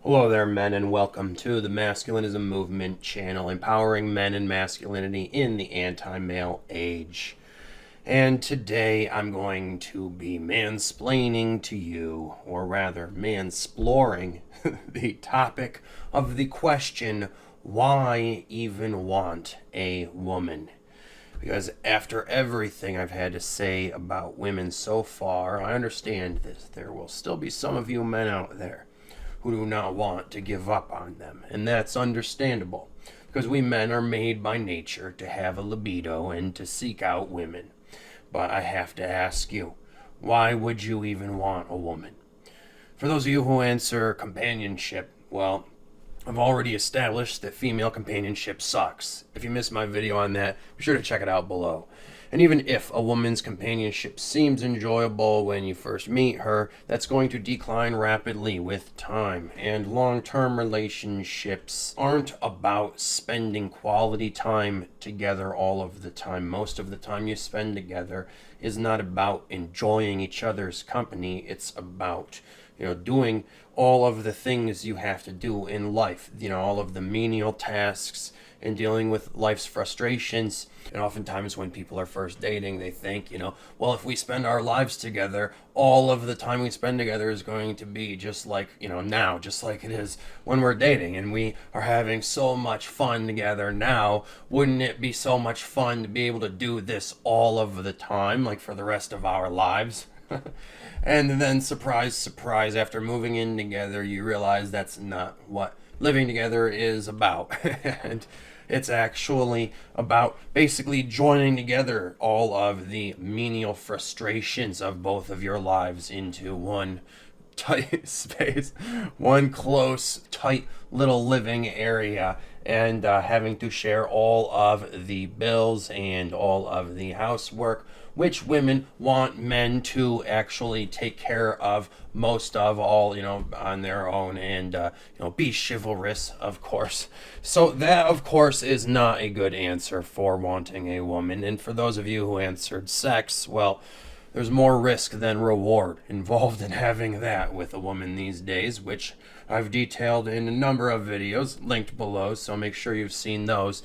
Hello there, men, and welcome to the Masculinism Movement channel, empowering men and masculinity in the anti-male age. And today I'm going to be mansplaining to you, or rather, mansploring the topic of the question, why even want a woman? Because after everything I've had to say about women so far, I understand that there will still be some of you men out there who do not want to give up on them. And that's understandable, because we men are made by nature to have a libido and to seek out women. But I have to ask you, why would you even want a woman? For those of you who answer companionship, well, I've already established that female companionship sucks. If you missed my video on that, be sure to check it out below. And even if a woman's companionship seems enjoyable when you first meet her, that's going to decline rapidly with time. And long-term relationships aren't about spending quality time together all of the time. Most of the time you spend together is not about enjoying each other's company. It's about doing all of the things you have to do in life, all of the menial tasks and dealing with life's frustrations. And oftentimes when people are first dating, they think, well, if we spend our lives together, all of the time we spend together is going to be just like, now, just like it is when we're dating. And we are having so much fun together now. Wouldn't it be so much fun to be able to do this all of the time, like for the rest of our lives? And then, surprise, surprise, after moving in together, you realize that's not what living together is about. And it's actually about basically joining together all of the menial frustrations of both of your lives into one tight space, one close, tight little living area, and having to share all of the bills and all of the housework, which women want men to actually take care of most of all, on their own, and be chivalrous, of course. So that, of course, is not a good answer for wanting a woman. And for those of you who answered sex, well, there's more risk than reward involved in having that with a woman these days, which I've detailed in a number of videos linked below, so make sure you've seen those.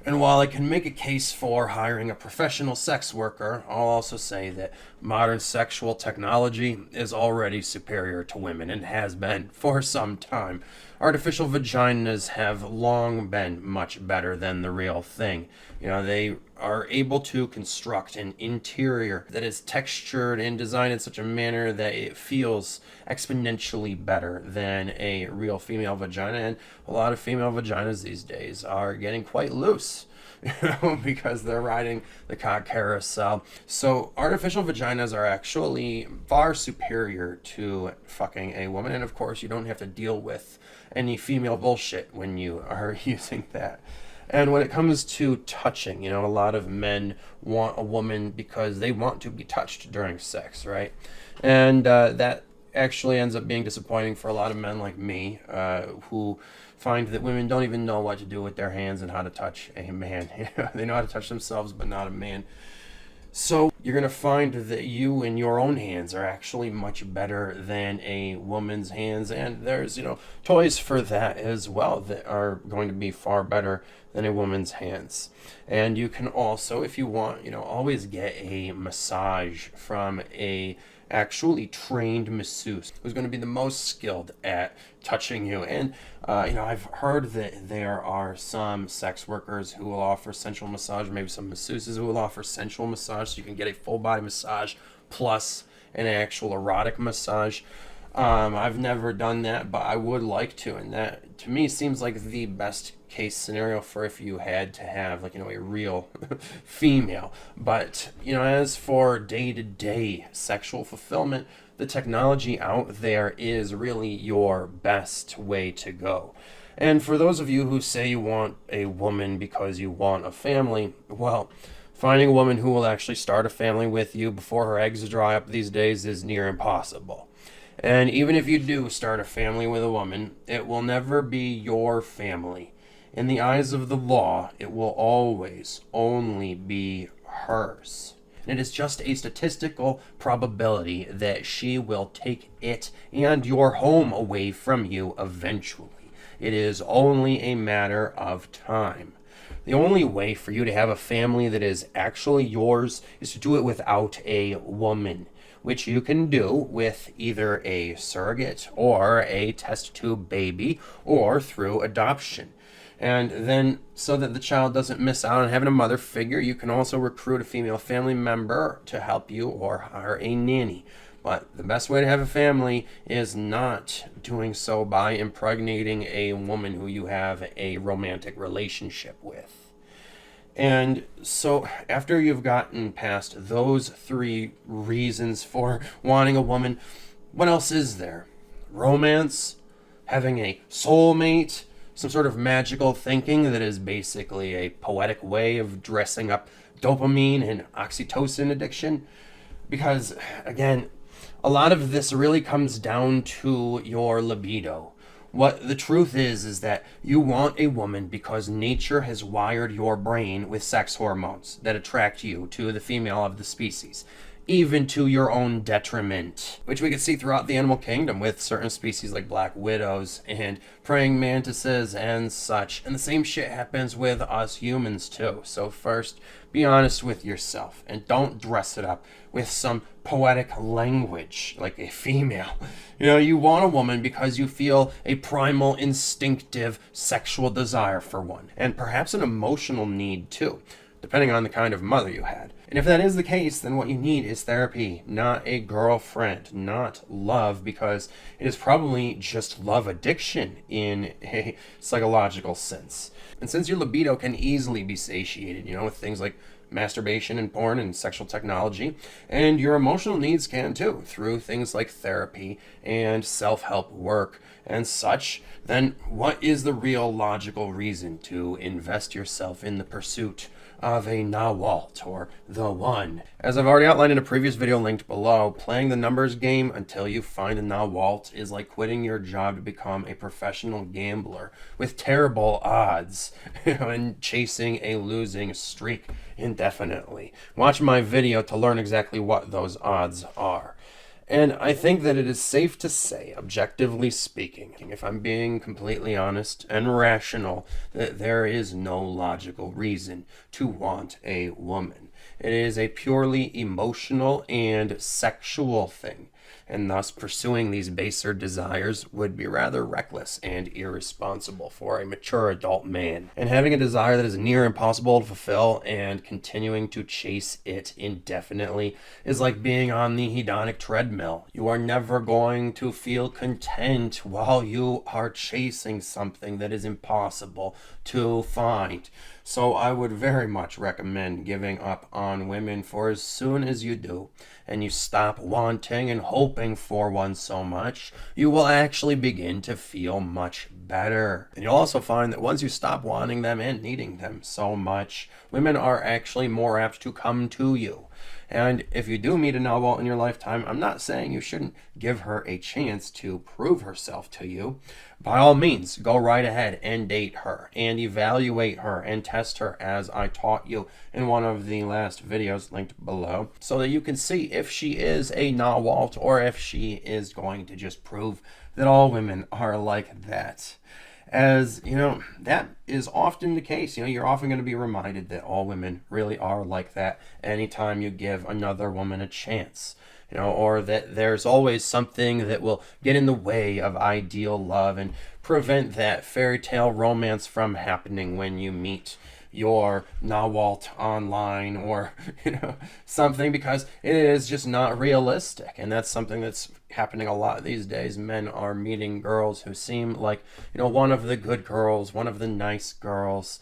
And while I can make a case for hiring a professional sex worker, I'll also say that modern sexual technology is already superior to women and has been for some time. Artificial vaginas have long been much better than the real thing. They are able to construct an interior that is textured and designed in such a manner that it feels exponentially better than a real female vagina. And a lot of female vaginas these days are getting quite loose, because they're riding the cock carousel. So artificial vaginas are actually far superior to fucking a woman. And of course, you don't have to deal with any female bullshit when you are using that. And when it comes to touching, a lot of men want a woman because they want to be touched during sex, right? And that actually ends up being disappointing for a lot of men like me, who find that women don't even know what to do with their hands and how to touch a man. They know how to touch themselves, but not a man. So you're going to find that you and your own hands are actually much better than a woman's hands. And there's, toys for that as well that are going to be far better than a woman's hands. And you can also, if you want, always get a massage from a actually trained masseuse who's going to be the most skilled at touching you. And I've heard that there are some sex workers who will offer sensual massage, maybe some masseuses who will offer sensual massage, so you can get a full body massage plus an actual erotic massage. I've never done that, but I would like to, and that to me seems like the best case scenario for if you had to have a real female. But as for day-to-day sexual fulfillment, the technology out there is really your best way to go. And for those of you who say you want a woman because you want a family, well, finding a woman who will actually start a family with you before her eggs dry up these days is near impossible. And even if you do start a family with a woman, it will never be your family. In the eyes of the law, it will always only be hers. And it is just a statistical probability that she will take it and your home away from you eventually. It is only a matter of time. The only way for you to have a family that is actually yours is to do it without a woman, which you can do with either a surrogate or a test tube baby or through adoption. And then, so that the child doesn't miss out on having a mother figure, you can also recruit a female family member to help you or hire a nanny. But the best way to have a family is not doing so by impregnating a woman who you have a romantic relationship with. And so after you've gotten past those 3 reasons for wanting a woman, what else is there? Romance? Having a soulmate? Some sort of magical thinking that is basically a poetic way of dressing up dopamine and oxytocin addiction? Because, again, a lot of this really comes down to your libido. What the truth is that you want a woman because nature has wired your brain with sex hormones that attract you to the female of the species, even to your own detriment, which we can see throughout the animal kingdom with certain species like black widows and praying mantises and such. And the same shit happens with us humans too. So first, be honest with yourself and don't dress it up with some poetic language like a female. You want a woman because you feel a primal, instinctive sexual desire for one, and perhaps an emotional need too, depending on the kind of mother you had. And if that is the case, then what you need is therapy, not a girlfriend, not love, because it is probably just love addiction in a psychological sense. And since your libido can easily be satiated, with things like masturbation and porn and sexual technology, and your emotional needs can too, through things like therapy and self-help work and such, then what is the real logical reason to invest yourself in the pursuit of a Nawalt, or the one? As I've already outlined in a previous video linked below, playing the numbers game until you find a Nawalt is like quitting your job to become a professional gambler with terrible odds, and chasing a losing streak indefinitely. Watch my video to learn exactly what those odds are. And I think that it is safe to say, objectively speaking, if I'm being completely honest and rational, that there is no logical reason to want a woman. It is a purely emotional and sexual thing, and thus pursuing these baser desires would be rather reckless and irresponsible for a mature adult man. And having a desire that is near impossible to fulfill and continuing to chase it indefinitely is like being on the hedonic treadmill. You are never going to feel content while you are chasing something that is impossible to find. So I would very much recommend giving up on women, for as soon as you do, and you stop wanting and hoping for one so much, you will actually begin to feel much better. And you'll also find that once you stop wanting them and needing them so much, women are actually more apt to come to you. And if you do meet a Nawalt in your lifetime, I'm not saying you shouldn't give her a chance to prove herself to you. By all means, go right ahead and date her and evaluate her and test her as I taught you in one of the last videos linked below, so that you can see if she is a Nawalt or if she is going to just prove that all women are like that. As that is often the case. You're often going to be reminded that all women really are like that anytime you give another woman a chance. Or that there's always something that will get in the way of ideal love and prevent that fairy tale romance from happening when you meet your Nawalt online or something, because it is just not realistic. And that's something that's happening a lot these days. Men are meeting girls who seem like one of the good girls, one of the nice girls,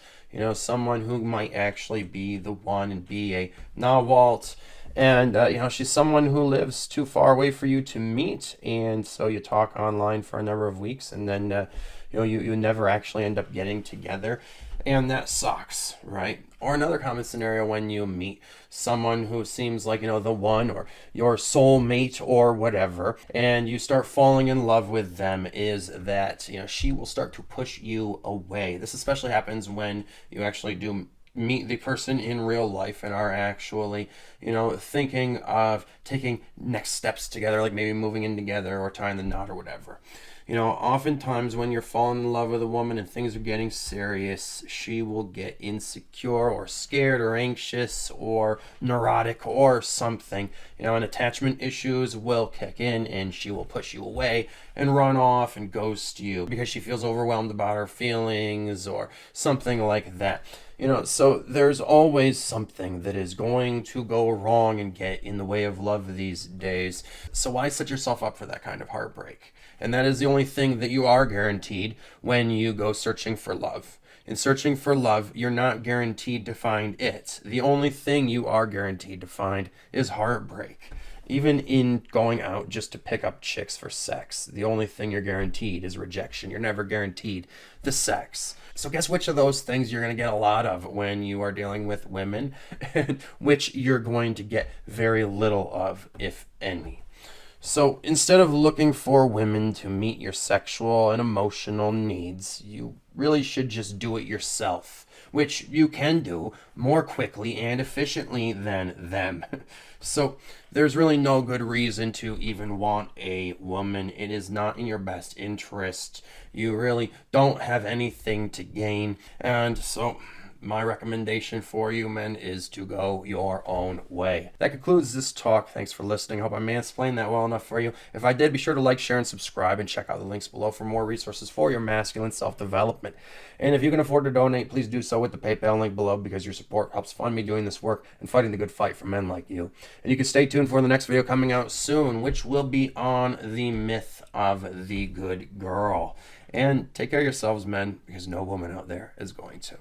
someone who might actually be the one and be a Nawalt. And, she's someone who lives too far away for you to meet. And so you talk online for a number of weeks, and then, you never actually end up getting together. And that sucks, right? Or another common scenario when you meet someone who seems like, the one, or your soulmate or whatever, and you start falling in love with them, is that, she will start to push you away. This especially happens when you actually do meet the person in real life and are actually, thinking of taking next steps together, like maybe moving in together or tying the knot or whatever. Oftentimes when you're falling in love with a woman and things are getting serious, she will get insecure or scared or anxious or neurotic or something. And attachment issues will kick in and she will push you away and run off and ghost you because she feels overwhelmed about her feelings or something like that. So there's always something that is going to go wrong and get in the way of love these days. So why set yourself up for that kind of heartbreak? And that is the only thing that you are guaranteed when you go searching for love. In searching for love, you're not guaranteed to find it. The only thing you are guaranteed to find is heartbreak. Even in going out just to pick up chicks for sex, the only thing you're guaranteed is rejection. You're never guaranteed the sex. So guess which of those things you're going to get a lot of when you are dealing with women, and which you're going to get very little of, if any. So instead of looking for women to meet your sexual and emotional needs, you really should just do it yourself, which you can do more quickly and efficiently than them. So there's really no good reason to even want a woman. It is not in your best interest. You really don't have anything to gain. And so my recommendation for you, men, is to go your own way. That concludes this talk. Thanks for listening. Hope I mansplained that well enough for you. If I did, be sure to like, share, and subscribe, and check out the links below for more resources for your masculine self-development. And if you can afford to donate, please do so with the PayPal link below, because your support helps fund me doing this work and fighting the good fight for men like you. And you can stay tuned for the next video coming out soon, which will be on the myth of the good girl. And take care of yourselves, men, because no woman out there is going to.